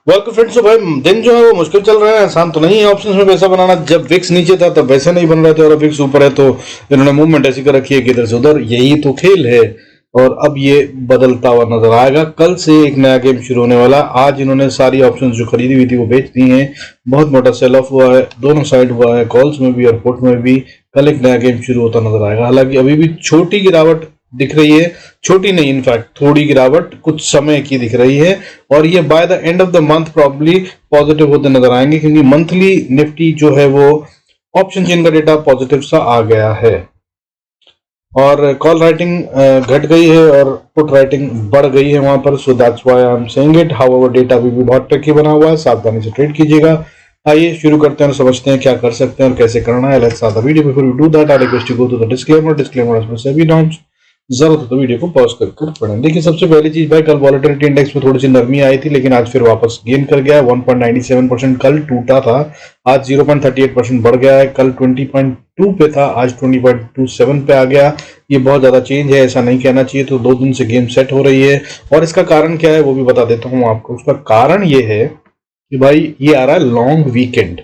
Welcome friends. तो भाई दिन जो है वो मुश्किल चल रहा है, आसान तो नहीं है ऑप्शंस में पैसा बनाना। जब विक्स नीचे था तब वैसे नहीं बन रहे थे और अब विक्स ऊपर है तो इन्होंने मूवमेंट ऐसी कर रखी है कि इधर से उधर। यही तो खेल है और अब ये बदलता हुआ नजर आएगा। कल से एक नया गेम शुरू होने वाला। आज इन्होंने सारी ऑप्शंस जो खरीदी हुई थी वो बेच दी हैं। बहुत मोटा सेल ऑफ हुआ है, दोनों साइड हुआ है, कॉल्स में भी और पुट में भी। कल एक नया गेम शुरू होता नजर आएगा। हालांकि अभी भी छोटी गिरावट दिख रही है, छोटी नहीं इनफैक्ट थोड़ी गिरावट कुछ समय की दिख रही है और ये by the end of the month probably positive होते नजर आएंगे, क्योंकि मंथली निफ्टी जो है वो ऑप्शन चेन का डेटा पॉजिटिव सा आ गया है और कॉल राइटिंग घट गई है और पुट राइटिंग बढ़ गई है वहां पर। So that's why I am saying it. However data अभी भी बहुत ट्रिकी बना हुआ है, सावधानी से ट्रेड कीजिएगा। आइए शुरू करते हैं और समझते हैं क्या कर सकते हैं और कैसे करना है। Let's start the video. Before we do that I request you go to the disclaimer से भी नॉट जरूरत हो तो वीडियो को पॉज कर पढ़ें। देखिए सबसे पहली चीज भाई, कल वॉलेटिलिटी इंडेक्स में थोड़ी सी नरमी आई थी लेकिन आज फिर वापस गेन कर गया है। 1.97% कल टूटा था, आज 0.38% बढ़ गया है। कल 20.2 पे था, आज 20.27 पे आ गया। ये बहुत ज्यादा चेंज है, ऐसा नहीं कहना चाहिए। तो 2 दिन से गेम सेट हो रही है और इसका कारण क्या है वो भी बता देता हूँ आपको। उसका कारण ये है कि भाई ये आ रहा है लॉन्ग वीकेंड,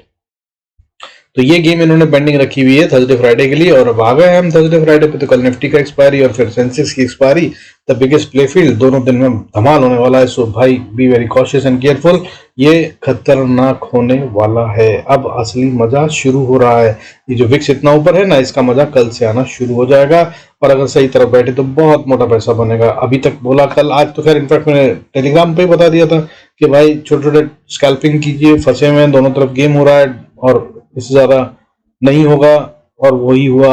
तो ये गेम इन्होंने पेंडिंग रखी हुई है थर्सडे फ्राइडे के लिए और अब आ गए हम थर्सडे फ्राइडे पे। तो कल निफ्टी का एक्सपायरी और फिर सेंसेक्स की expiry, the biggest play field, दोनों दिन में धमाल होने वाला है। सो भाई be very cautious and careful, ये खतरनाक होने वाला है। अब असली मजा शुरू हो रहा है। ये जो विक्स इतना ऊपर है ना, इसका मजा कल से आना शुरू हो जाएगा और अगर सही तरफ बैठे तो बहुत मोटा पैसा बनेगा। अभी तक बोला कल, आज तो खैर इनफैक्ट मैंने टेलीग्राम पे ही बता दिया था कि भाई छोटे छोटे स्कैल्पिंग कीजिए, फंसे हुए हैं, दोनों तरफ गेम हो रहा है और इससे ज्यादा नहीं होगा। और वही हुआ,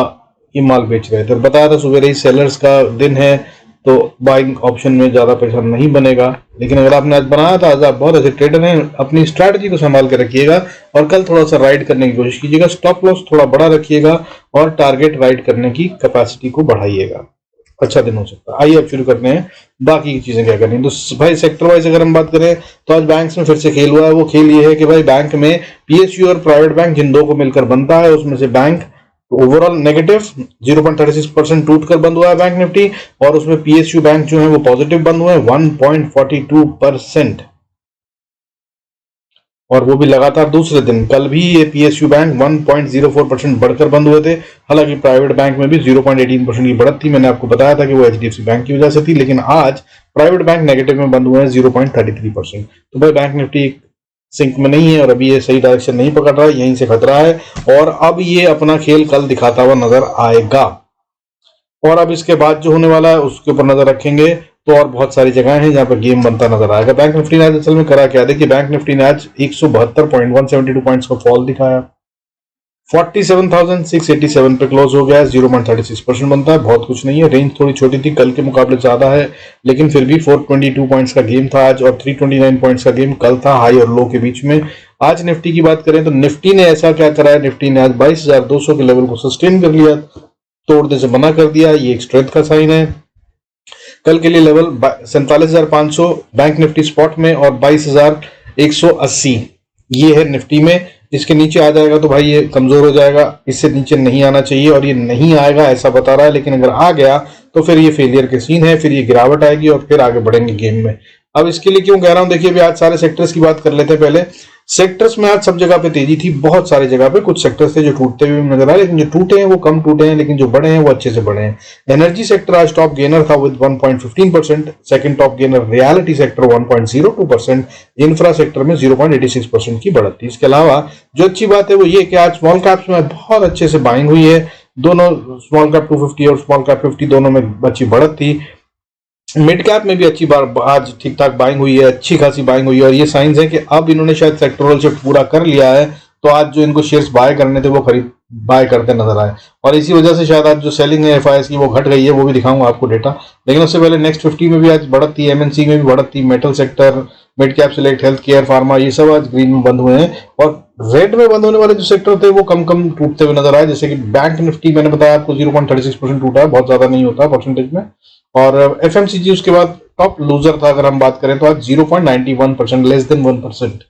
ये माल बेच रहे थे। बताया था सुबह ही सेलर्स का दिन है तो बाइंग ऑप्शन में ज्यादा पैसा नहीं बनेगा, लेकिन अगर आपने आज बनाया था, आज आप बहुत अच्छे ट्रेडर हैं, अपनी स्ट्रैटेजी को संभाल के रखिएगा और कल थोड़ा सा राइड करने की कोशिश कीजिएगा। स्टॉप लॉस थोड़ा बड़ा रखिएगा और टारगेट राइड करने की कैपेसिटी को बढ़ाइएगा। अच्छा दिन हो सकता है। आइए अब शुरू करते हैं बाकी की चीजें क्या करनी है। तो भाई सेक्टर वाइज अगर हम बात करें तो आज बैंक्स में फिर से खेल हुआ है। वो खेल ये है कि भाई बैंक में पीएसयू और प्राइवेट बैंक जिन दो को मिलकर बनता है, उसमें से बैंक ओवरऑल नेगेटिव 0.36% टूट कर बंद हुआ है बैंक निफ्टी और उसमें पीएसयू बैंक जो है वो पॉजिटिव बंद हुए 1.42% और वो भी लगातार दूसरे दिन। कल भी ये पीएसयू बैंक 1.04% बढ़कर बंद हुए थे। हालांकि प्राइवेट बैंक में भी 0.18% की बढ़त थी। मैंने आपको बताया था कि वो एचडीएफसी बैंक की वजह से थी, लेकिन आज प्राइवेट बैंक नेगेटिव में बंद हुए हैं 0.33%। तो भाई बैंक निफ्टी सिंक में नहीं है और अभी ये सही डायरेक्शन नहीं पकड़ रहा है, यहीं से खतरा है और अब ये अपना खेल कल दिखाता हुआ नजर आएगा। और अब इसके बाद जो होने वाला है उसके ऊपर नजर रखेंगे तो और बहुत सारी जगह हैं जहां पर गेम बनता नजर आएगा। बैंक निफ्टी ने आज असल में करा क्या, देखिए बैंक निफ्टी ने आज 172 पॉइंट्स का फॉल दिखाया, 47,687 पे क्लोज हो गया, 0.36% बनता है। बहुत कुछ नहीं है, रेंज थोड़ी छोटी थी, कल के मुकाबले ज्यादा है, लेकिन फिर भी 422 पॉइंट्स का गेम था आज और 329 पॉइंट्स का गेम कल था, हाई और लो के बीच में। आज निफ्टी की बात करें तो निफ्टी ने ऐसा क्या करा है, निफ्टी ने आज 22,200 के लेवल को सस्टेन कर लिया, तोड़ने से मना कर दिया। ये एक स्ट्रेंथ का साइन है। कल के लिए लेवल 47,500 बैंक निफ्टी स्पॉट में और 22,180 ये है निफ्टी में। इसके नीचे आ जाएगा तो भाई ये कमजोर हो जाएगा, इससे नीचे नहीं आना चाहिए और ये नहीं आएगा ऐसा बता रहा है, लेकिन अगर आ गया तो फिर ये फेलियर के सीन है, फिर ये गिरावट आएगी और फिर आगे बढ़ेंगे गेम में। अब इसके लिए क्यों कह रहा हूं, देखिए अभी आज सारे सेक्टर्स की बात कर लेते हैं। पहले सेक्टर्स में आज सब जगह पे तेजी थी, बहुत सारी जगह पे। कुछ सेक्टर्स थे जो टूटते हुए नजर आए, लेकिन जो टूटे हैं वो कम टूटे हैं, लेकिन जो बड़े हैं वो अच्छे से बढ़े हैं। एनर्जी सेक्टर आज टॉप गेनर था with 1.15%, second top gainer reality sector 1.02%, infra sector में 0.86% की बढ़त थी। इसके अलावा जो अच्छी बात है वो ये कि आज स्मॉल कैप्स में बहुत अच्छे से बाइंग हुई है। दोनों स्मॉल कैप 250 और स्मॉल कैप 50 दोनों में अच्छी बढ़त थी। मिड कैप में भी अच्छी बार आज ठीक ठाक बाइंग हुई है, अच्छी खासी बाइंग हुई है और ये साइंस है कि अब इन्होंने शायद सेक्टोरल शिफ्ट पूरा कर लिया है, तो आज जो इनको शेयर्स बाय करने थे वो खरीद बाय करते नजर आए और इसी वजह से शायद आज जो सेलिंग है एफआईएस की वो घट गई है, वो भी दिखाऊंगा आपको डेटा। लेकिन उससे पहले नेक्स्ट 50 में भी आज बढ़त थी, एमएनसी में भी बढ़त थी, metal sector, mid cap select, health care, pharma, ये सब आज ग्रीन में बंद हुए हैं और रेड में बंद होने वाले जो सेक्टर थे वो कम कम टूटते हुए नजर आए। जैसे कि बैंक निफ्टी मैंने बताया आपको 0.36% टूटा है, बहुत ज्यादा नहीं होता परसेंटेज में। और एफएमसीजी उसके बाद टॉप लूजर था अगर हम बात करें तो आज 0.91%, लेस देन 1%।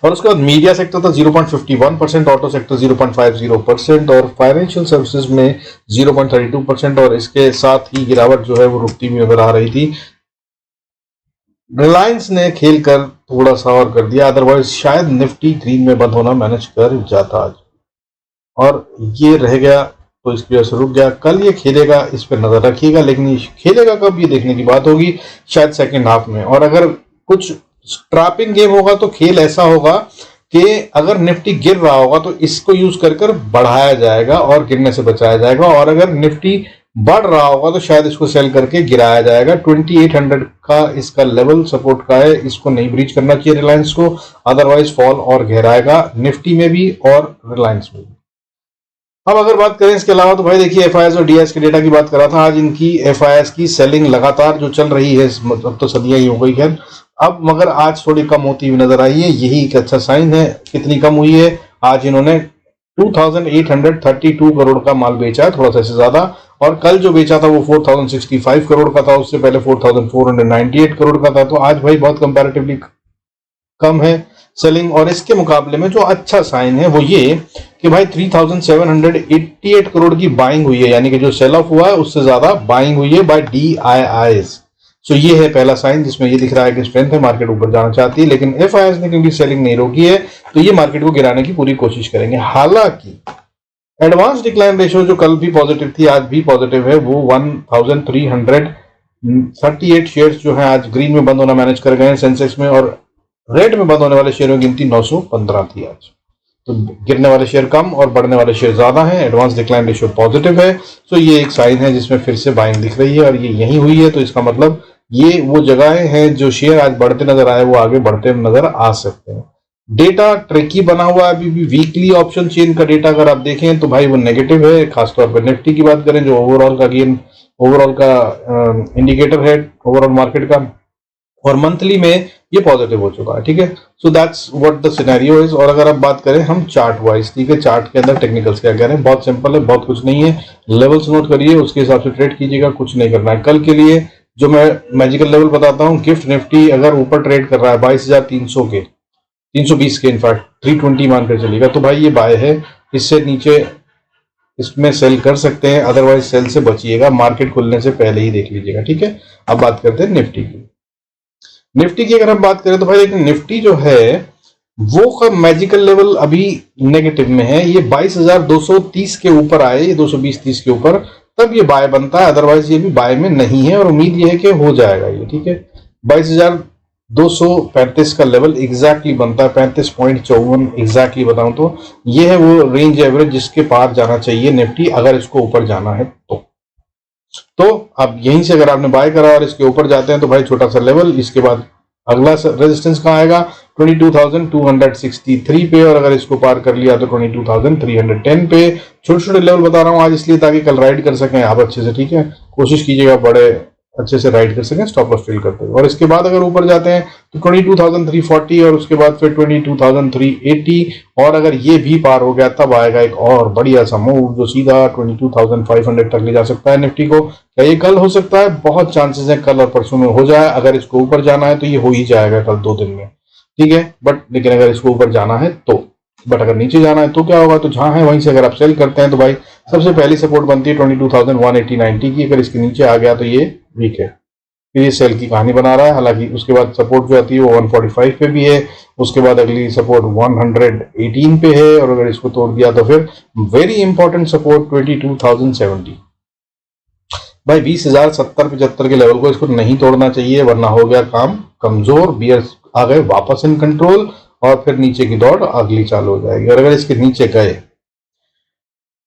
और उसके बाद मीडिया सेक्टर था 0.51%, ऑटो सेक्टर 0.50% और फाइनेंशियल सर्विसेज में 0.32%। और इसके साथ ही गिरावट जो है वो रुकती हुई नजर आ रही थी। रिलायंस ने खेलकर थोड़ा सा और कर दिया, अदरवाइज शायद निफ्टी ग्रीन में बंद होना मैनेज कर जाता आज, और ये रह गया तो इसकी वजह से रुक गया। कल ये खेलेगा, इस पर नजर रखिएगा, लेकिन ये खेलेगा कब ये देखने की बात होगी, शायद सेकंड हाफ में। और अगर कुछ ट्रैपिंग गेम होगा तो खेल ऐसा होगा कि अगर निफ्टी गिर रहा होगा तो इसको यूज कर बढ़ाया जाएगा और गिरने से बचाया जाएगा, और अगर निफ्टी बढ़ रहा होगा तो शायद इसको सेल करके गिराया जाएगा। 2800 का इसका लेवल सपोर्ट का है, इसको नहीं ब्रीच करना चाहिए रिलायंस को, अदरवाइज फॉल और गहराएगा निफ्टी में भी और रिलायंस में भी। अब अगर बात करें इसके अलावा तो भाई देखिए एफआईएस और डीएस के डेटा की बात कर रहा था, आज इनकी एफआईएस की सेलिंग लगातार जो चल रही है, अब तो सदियां ही हो गई है, अब मगर आज थोड़ी कम होती हुई नजर आई है, यही एक अच्छा साइन है। कितनी कम हुई है, आज इन्होंने 2832 करोड़ का माल बेचा है, थोड़ा सा इससे ज्यादा, और कल जो बेचा था वो 4065 करोड़ का था, उससे पहले 4498 करोड़ का था। तो आज भाई बहुत कंपैरेटिवली कम है सेलिंग। और इसके मुकाबले में जो अच्छा साइन है वो ये कि भाई 3788 करोड़ की बाइंग हुई है, यानी कि जो सेल ऑफ हुआ है उससे ज्यादा बाइंग हुई है बाय डीआईआईज। सो ये है पहला साइन जिसमें ये दिख रहा है कि स्ट्रेंथ है, मार्केट ऊपर जाना चाहती है, लेकिन एफआईएस ने क्योंकि सेलिंग नहीं रोकी है तो ये मार्केट को गिराने की पूरी कोशिश करेंगे। हालांकि एडवांस डिक्लाइन रेशियो जो कल भी पॉजिटिव थी आज भी पॉजिटिव है, वो 1338 शेयर्स जो है आज ग्रीन में बंद होना मैनेज कर गए हैं सेंसेक्स में, और रेड में बंद होने वाले शेयरों की गिनती 915 थी आज। तो गिरने वाले शेयर कम और बढ़ने वाले शेयर ज्यादा हैं, एडवांस डिक्लाइन रेशियो पॉजिटिव है। सो ये एक साइन है जिसमें फिर से बाइंग दिख रही है और ये यही हुई है, तो इसका मतलब ये वो जगहें हैं जो शेयर आज बढ़ते नजर आए वो आगे बढ़ते नजर आ सकते हैं। डेटा ट्रिकी बना हुआ है अभी भी, वीकली ऑप्शन चेन का डेटा अगर आप देखें तो भाई वो नेगेटिव है, खासतौर पर निफ्टी की बात करें जो ओवरऑल का गेन, ओवरऑल का इंडिकेटर है ओवरऑल मार्केट का, और मंथली में ये पॉजिटिव हो चुका है। ठीक है, so that's what the scenario is. और अगर आप बात करें हम चार्ट वाइज, ठीक है, चार्ट के अंदर टेक्निकल्स क्या कह रहे हैं, बहुत सिंपल है, बहुत कुछ नहीं है, लेवल्स नोट करिए उसके हिसाब से ट्रेड कीजिएगा, कुछ नहीं करना है। कल के लिए जो मैं मैजिकल लेवल बताता हूँ, गिफ्ट निफ्टी अगर ऊपर ट्रेड कर रहा है 22,300 के, 320 के, इनफैक्ट 320 मानकर चलेगा, तो भाई ये बाय है, इससे नीचे इसमें सेल कर सकते हैं, अदरवाइज सेल से बचिएगा, मार्केट खुलने से पहले ही देख लीजिएगा। ठीक है, अब बात करते हैं निफ्टी की। निफ्टी की अगर हम बात करें तो भाई निफ्टी जो है वो का मैजिकल लेवल अभी नेगेटिव में है, ये 22,230 के ऊपर आए, ये 220-30 के ऊपर, तब ये बाय बनता है, अदरवाइज ये भी बाय में नहीं है और उम्मीद ये है कि हो जाएगा ये। ठीक है, 22,235 का लेवल एग्जैक्टली बनता है, 35.54 एग्जैक्टली बताऊं तो ये है वो रेंज एवरेज जिसके पार जाना चाहिए निफ्टी अगर इसको ऊपर जाना है तो अब यहीं से अगर आपने बाय करा और इसके ऊपर जाते हैं तो भाई छोटा सा लेवल, इसके बाद अगला रेजिस्टेंस कहाँ आएगा 22,263 पे, और अगर इसको पार कर लिया तो 22,310 पे। छोटे छोटे लेवल बता रहा हूँ आज इसलिए ताकि कल राइड कर सकें आप अच्छे से। ठीक है, कोशिश कीजिएगा बड़े अच्छे से राइड कर सकें स्टॉप लॉस फिल करते हुए। और इसके बाद अगर ऊपर जाते हैं तो 22,340 और उसके बाद फिर 22,380, और अगर ये भी पार हो गया तब आएगा एक और बढ़िया सा मूव जो सीधा 22,500 तक ले जा सकता है निफ्टी को। क्या ये कल हो सकता है? बहुत चांसेस है कल और परसों में हो जाए। अगर इसको ऊपर जाना है तो ये हो ही जाएगा कल 2 दिन में। ठीक है, बट लेकिन अगर इसको ऊपर जाना है तो, बट अगर नीचे जाना है तो क्या होगा, तो जहां है वहीं से अगर आप सेल करते हैं तो भाई सबसे पहली सपोर्ट बनती है 22,180-90 की, अगर इसके नीचे आ गया तो ये वीक है, फिर ये सेल की कहानी बना रहा है। हालांकि उसके बाद सपोर्ट जो आती है वो 145 पे भी है, उसके बाद अगली सपोर्ट 118 पे है, और अगर इसको तोड़ दिया तो फिर वेरी इंपॉर्टेंट सपोर्ट 22,070। भाई 20,070-75 के लेवल को इसको नहीं तोड़ना चाहिए, वरना हो गया काम कमजोर, बियर्स आ गए वापस इन कंट्रोल और फिर नीचे की दौड़ अगली चालू हो जाएगी। और अगर इसके नीचे गए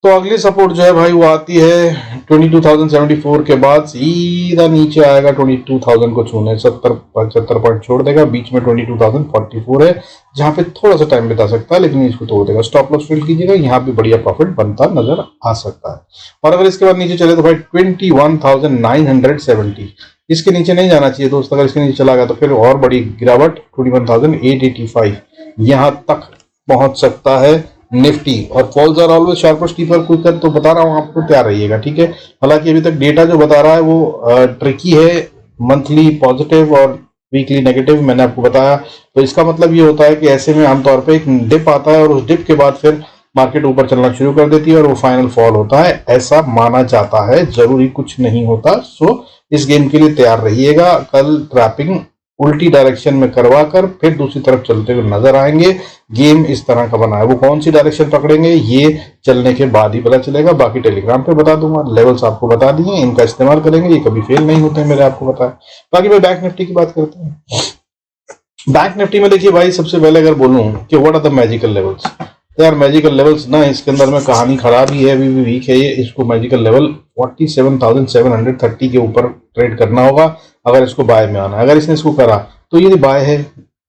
तो अगली सपोर्ट जो है भाई वो आती है 22,074 के बाद सीधा नीचे आएगा 22,000 को छूने, 70-75 पॉइंट छोड़ देगा, बीच में 22,044 है जहां पे थोड़ा सा टाइम बिता सकता है लेकिन इसको तोड़ देगा। स्टॉप लॉस फिल कीजिएगा, यहाँ पे बढ़िया प्रॉफिट बनता नजर आ सकता है। और अगर इसके बाद नीचे चले तो भाई 21,970, इसके नीचे नहीं जाना चाहिए दोस्त, अगर इसके नीचे चला गया तो फिर और बड़ी गिरावट 21,885 यहां तक पहुंच सकता है निफ्टी। और falls are always sharper steeper quicker, तो बता रहा हूं आपको तैयार रहिएगा। ठीक है, हालांकि अभी तक डेटा जो बता रहा है वो ट्रिकी है, मंथली पॉजिटिव और वीकली नेगेटिव मैंने आपको बताया, तो इसका मतलब ये होता है कि ऐसे में आमतौर पे एक डिप आता है और उस डिप के बाद फिर मार्केट ऊपर चलना शुरू कर देती है और वो फाइनल फॉल होता है, ऐसा माना जाता है, जरूरी कुछ नहीं होता। सो इस गेम के लिए तैयार रहिएगा, कल ट्रैपिंग उल्टी डायरेक्शन में करवा कर फिर दूसरी तरफ चलते हुए नजर आएंगे। गेम इस तरह का बना है, वो कौन सी डायरेक्शन पकड़ेंगे ये चलने के बाद ही पता चलेगा। बाकी टेलीग्राम पे बता दूंगा, लेवल्स आपको बता दिए, इनका इस्तेमाल करेंगे, ये कभी फेल नहीं होते हैं मेरे, आपको पता है। बाकी मैं बैंक निफ्टी की बात करते हैं। बैंक निफ्टी में देखिए भाई, सबसे पहले अगर बोलूं कि what are the magical levels, तो यार मैजिकल लेवल्स ना, इसके अंदर में कहानी खराब ही है, अभी भी वीक है ये। इसको मैजिकल लेवल 47,730 के ऊपर ट्रेड करना होगा अगर इसको बाय में आना है। अगर इसने इसको करा तो ये बाय है,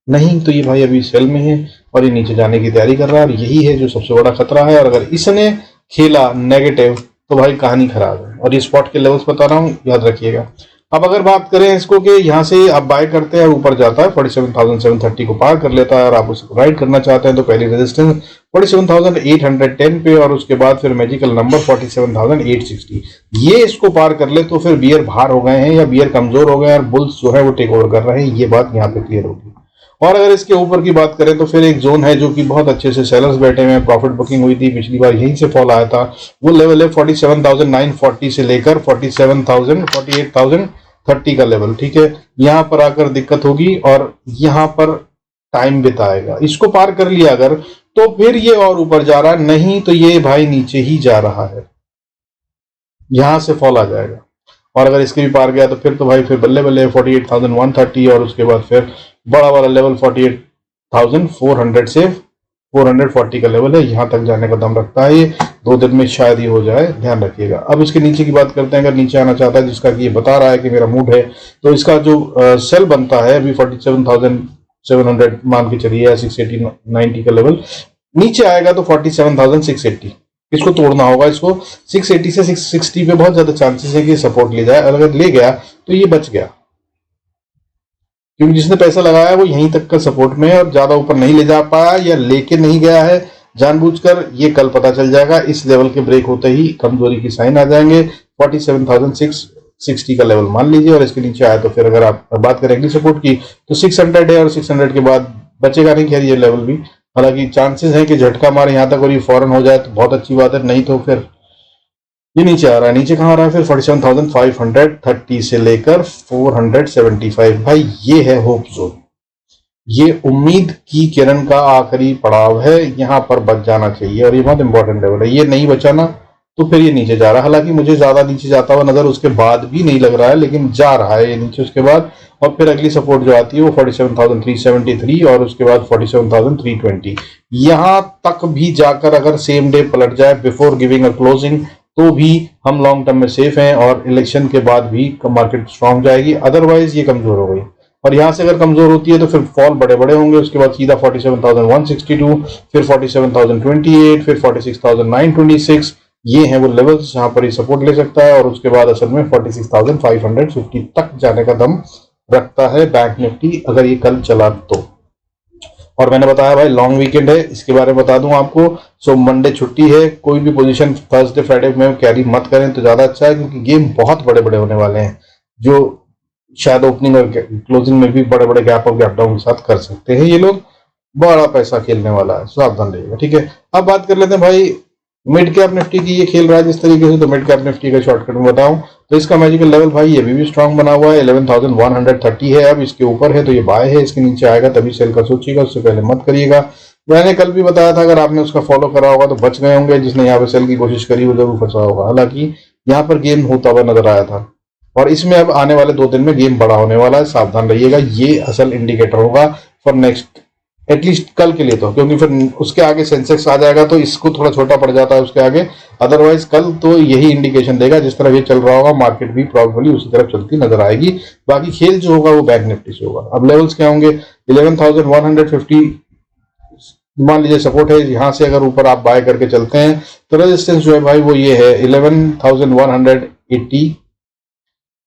नहीं तो ये भाई अभी सेल में है और ये नीचे जाने की तैयारी कर रहा है, और यही है जो सबसे बड़ा खतरा है। और अगर इसने खेला नेगेटिव तो भाई कहानी खराब है। और ये स्पॉट के लेवल्स बता रहा हूँ, याद रखिएगा। अब अगर बात करें इसको कि यहाँ से आप बाय करते हैं, ऊपर जाता है 47,730 को पार कर लेता है और आप उसको राइड करना चाहते हैं, तो पहली रेजिस्टेंस 47,810 पे और उसके बाद फिर मैजिकल नंबर 47,860, ये इसको पार कर ले तो फिर बियर बाहर हो गए हैं या बियर कमजोर हो गए हैं और बुल्स जो है वो टेक ओवर कर रहे हैं, ये बात यहाँ पे क्लियर होगी। और अगर इसके ऊपर की बात करें तो फिर एक जोन है जो कि बहुत अच्छे से सेलर्स बैठे हुए हैं, प्रॉफिट बुकिंग हुई थी पिछली बार, यहीं से फॉल आया था। वो लेवल है 47,940 से लेकर 48,030 का लेवल, ठीक है। यहाँ पर आकर दिक्कत होगी और यहाँ पर टाइम बिताएगा। इसको पार कर लिया अगर तो फिर ये और ऊपर जा रहा है, नहीं तो ये भाई नीचे ही जा रहा है, यहां से फॉल आ जाएगा। और अगर इसके भी पार गया तो फिर तो भाई फिर बल्ले बल्ले 48,130 और उसके बाद फिर बड़ा वाला लेवल 48,400 से 440 का लेवल है, यहां तक जाने का दम रखता है ये। 2 दिन में शायद ही हो जाए, ध्यान रखिएगा। अब इसके नीचे की बात करते हैं। अगर नीचे आना चाहता है, जिसका कि ये बता रहा है कि मेरा मूड है, तो इसका जो सेल बनता है अभी 47,700 मान के चलिए या 680-90 का लेवल, नीचे आएगा तो 47,680, इसको तोड़ना होगा। इसको 680 से 660 पे बहुत ज्यादा चांसेस है कि सपोर्ट ले जाए। अगर ले गया तो ये बच गया, क्योंकि जिसने पैसा लगाया वो यहीं तक का सपोर्ट में है और ज्यादा ऊपर नहीं ले जा पाया या लेके नहीं गया है जानबूझकर, ये कल पता चल जाएगा। इस लेवल के ब्रेक होते ही कमजोरी की साइन आ जाएंगे। 47,660 का लेवल मान लीजिए और इसके नीचे आया तो फिर अगर आप बात करें अगली सपोर्ट की तो 600 है और 600 के बाद बचेगा नहीं खैर ये लेवल भी। हालांकि चांसेस है कि झटका मारे यहाँ तक और ये फौरन हो जाए तो बहुत अच्छी बात है, नहीं तो फिर ये नीचे आ रहा है। नीचे कहाँ आ रहा है फिर 47,530 से लेकर 475, भाई ये है होप जोन, ये उम्मीद की किरण का आखिरी पड़ाव है, यहाँ पर बच जाना चाहिए और ये बहुत इंपॉर्टेंट लेवल है। ये नहीं बचाना तो फिर ये नीचे जा रहा है। हालांकि मुझे ज्यादा नीचे जाता हुआ नजर उसके बाद भी नहीं लग रहा है, लेकिन जा रहा है ये नीचे उसके बाद। और फिर अगली सपोर्ट जो आती है वो 47,373 और उसके बाद 47,320, यहां तक भी जाकर अगर सेम डे पलट जाए बिफोर गिविंग अ क्लोजिंग तो भी हम लॉन्ग टर्म में सेफ हैं और इलेक्शन के बाद भी मार्केट स्ट्रांग जाएगी। अदरवाइज ये कमजोर हो गई और यहां से अगर कमजोर होती है तो फिर फॉल बड़े बड़े होंगे। उसके बाद सीधा 47,162, फिर 47,028, फिर 46,926, ये हैं वो लेवल्स जहां पर ये सपोर्ट ले सकता है। और उसके बाद असल में 46,550 तक जाने का दम रखता है बैंक निफ्टी अगर ये कल चला तो। और मैंने बताया भाई लॉन्ग वीकेंड है, इसके बारे में बता दूं आपको। सो मंडे छुट्टी है, कोई भी पोजीशन थर्सडे फ्राइडे में कैरी मत करें तो ज्यादा अच्छा है, क्योंकि गेम बहुत बड़े बड़े होने वाले हैं जो शायद ओपनिंग और क्लोजिंग में भी बड़े बड़े गैप और गैप डाउन के साथ कर सकते हैं ये लोग। बड़ा पैसा खेलने वाला है, सावधान रहिएगा, ठीक है। अब बात कर लेते हैं भाई मिड कैप निफ्टी की। ये खेल रहा है जिस तरीके से, तो मिड कैप निफ्टी का शॉर्टकट में बताऊं तो इसका मैजिकल लेवल भाई ये भी स्ट्रांग बना हुआ है, 11,130 है। अब इसके ऊपर है तो ये बाय है, इसके नीचे आएगा तभी सेल का सोचिएगा, उससे पहले मत करिएगा। मैंने कल भी बताया था, अगर आपने उसका फॉलो करा होगा तो बच गए होंगे, जिसने यहाँ पे सेल की कोशिश करी वो जरूर फंसा होगा। हालांकि यहाँ पर गेम होता हुआ नजर आया था और इसमें अब आने वाले 2 दिन में गेम बड़ा होने वाला है, सावधान रहिएगा। ये असल इंडिकेटर होगा फॉर नेक्स्ट, एटलीस्ट कल के लिए तो, क्योंकि फिर उसके आगे सेंसेक्स आ जाएगा तो इसको थोड़ा छोटा पड़ जाता है उसके आगे। अदरवाइज कल तो यही इंडिकेशन देगा, जिस तरह ये चल रहा होगा मार्केट भी प्रॉब्लली उसी तरफ चलती नजर आएगी। बाकी खेल जो होगा वो बैंक निफ्टी से होगा। अब लेवल्स क्या होंगे, 11,150 मान लीजिए सपोर्ट है, यहां से अगर ऊपर आप बाय करके चलते हैं तो रेजिस्टेंस जो है भाई वो ये है 11,180,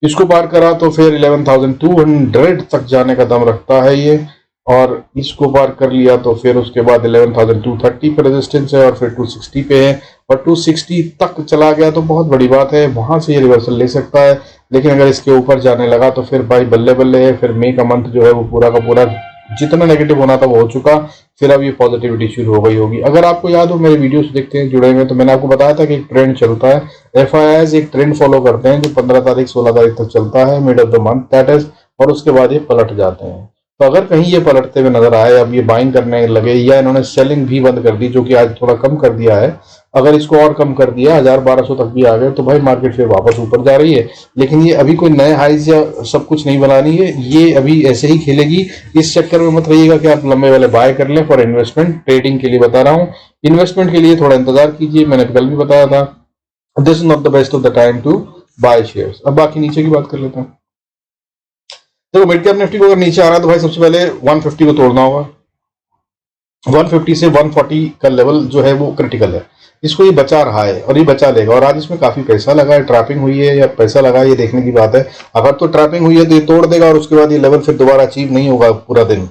इसको पार करा तो फिर 11,200 तक जाने का दम रखता है ये, और इसको पार कर लिया तो फिर उसके बाद 11,230 पे रेजिस्टेंस है और फिर 260 पे है और 260 तक चला गया तो बहुत बड़ी बात है, वहां से ये रिवर्सल ले सकता है। लेकिन अगर इसके ऊपर जाने लगा तो फिर भाई बल्ले बल्ले है, फिर मई का मंथ जो है वो पूरा का पूरा जितना नेगेटिव होना था वो हो चुका, फिर अब ये पॉजिटिविटी शुरू हो गई होगी। अगर आपको याद हो मेरे वीडियोस देखते हैं जुड़े हुए, तो मैंने आपको बताया था कि एक ट्रेंड चलता है, FIIs एक ट्रेंड फॉलो करते हैं जो 15 तारीख 16 तारीख तक चलता है, mid of the month, that is और उसके बाद ये पलट जाते हैं। तो अगर कहीं ये पलटते हुए नजर आए, अब ये बाइंग करने लगे या इन्होंने सेलिंग भी बंद कर दी, जो कि आज थोड़ा कम कर दिया है, अगर इसको और कम कर दिया 1000-1200 तक भी आ गए तो भाई मार्केट फिर वापस ऊपर जा रही है। लेकिन ये अभी कोई नए हाइज या सब कुछ नहीं बनानी है, ये अभी ऐसे ही खेलेगी। इस चक्कर में मत रहिएगा कि आप लंबे वाले बाय कर लें फॉर इन्वेस्टमेंट। ट्रेडिंग के लिए बता रहा हूँ, इन्वेस्टमेंट के लिए थोड़ा इंतजार कीजिए, मैंने कल भी बताया था। This is not the best of the time to buy shares. अब बाकी नीचे की बात कर लेते हैं। देखो मिड कैप निफ्टी को अगर नीचे आना है तो भाई सबसे पहले 150 को तोड़ना होगा। 150 से 140 का लेवल जो है वो क्रिटिकल है, इसको ये बचा रहा है और ये बचा लेगा। और आज इसमें काफी पैसा लगा है, ट्रैपिंग हुई है या पैसा लगा है ये देखने की बात है। अगर तो ट्रैपिंग हुई है तो ये तोड़ देगा और उसके बाद ये लेवल फिर दोबारा अचीव नहीं होगा पूरा दिन।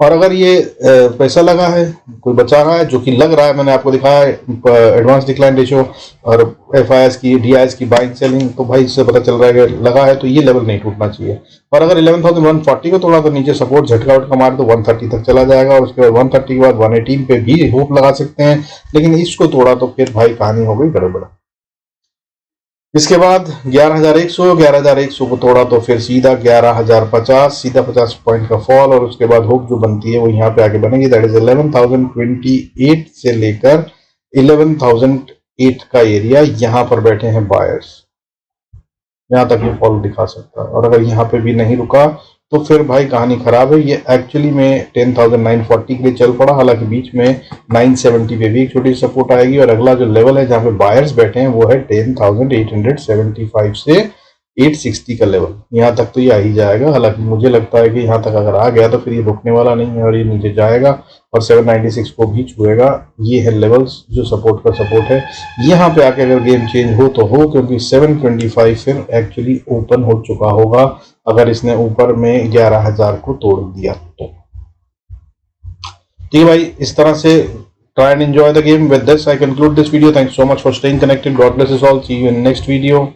और अगर ये पैसा लगा है, कोई बचा रहा है, जो कि लग रहा है, मैंने आपको दिखाया है एडवांस डिक्लाइन रेशियो और एफआईएस की, डीआईएस की बाइंग सेलिंग, तो भाई इससे पता चल रहा है कि लगा है तो ये लेवल नहीं टूटना चाहिए। और अगर 11,140 को तोड़ा तो नीचे सपोर्ट झटका उटका मार तो 130 तक चला जाएगा और उसके बाद 130 के बाद 118 पे भी होप लगा सकते हैं। लेकिन इसको तोड़ा तो फिर भाई कहानी हो गई गड़बड़। इसके बाद 11,100 को तोड़ा तो फिर सीधा 11,050, सीधा 50 पॉइंट का फॉल और उसके बाद होप जो बनती है वो यहाँ पे आगे बनेगी, दैट इज 11,028 से लेकर 11,008 का एरिया। यहाँ पर बैठे हैं बायर्स, यहाँ तक ये फॉल दिखा सकता है। और अगर यहाँ पे भी नहीं रुका तो फिर भाई कहानी खराब है। ये एक्चुअली में 10,940 के लिए चल पड़ा, हालांकि बीच में 970 पे भी एक छोटी सपोर्ट आएगी और अगला जो लेवल है जहाँ पे बायर्स बैठे हैं वो है 10,875 से 860 का लेवल। यहाँ तक तो ये आ ही जाएगा, हालांकि मुझे लगता है कि यहाँ तक अगर आ गया तो फिर ये रुकने वाला नहीं है और ये नीचे जाएगा और 796 को भी छुएगा। ये है लेवल्स जो सपोर्ट का सपोर्ट है। यहाँ पे आके अगर गेम चेंज हो तो हो, क्योंकि 725 फिर एक्चुअली ओपन हो चुका होगा अगर इसने ऊपर में 11,000 को तोड़ दिया तो। ठीक है भाई, इस तरह से try and enjoy the game. With this I conclude this video. Thanks so much for staying connected. God bless us all. See you in next video.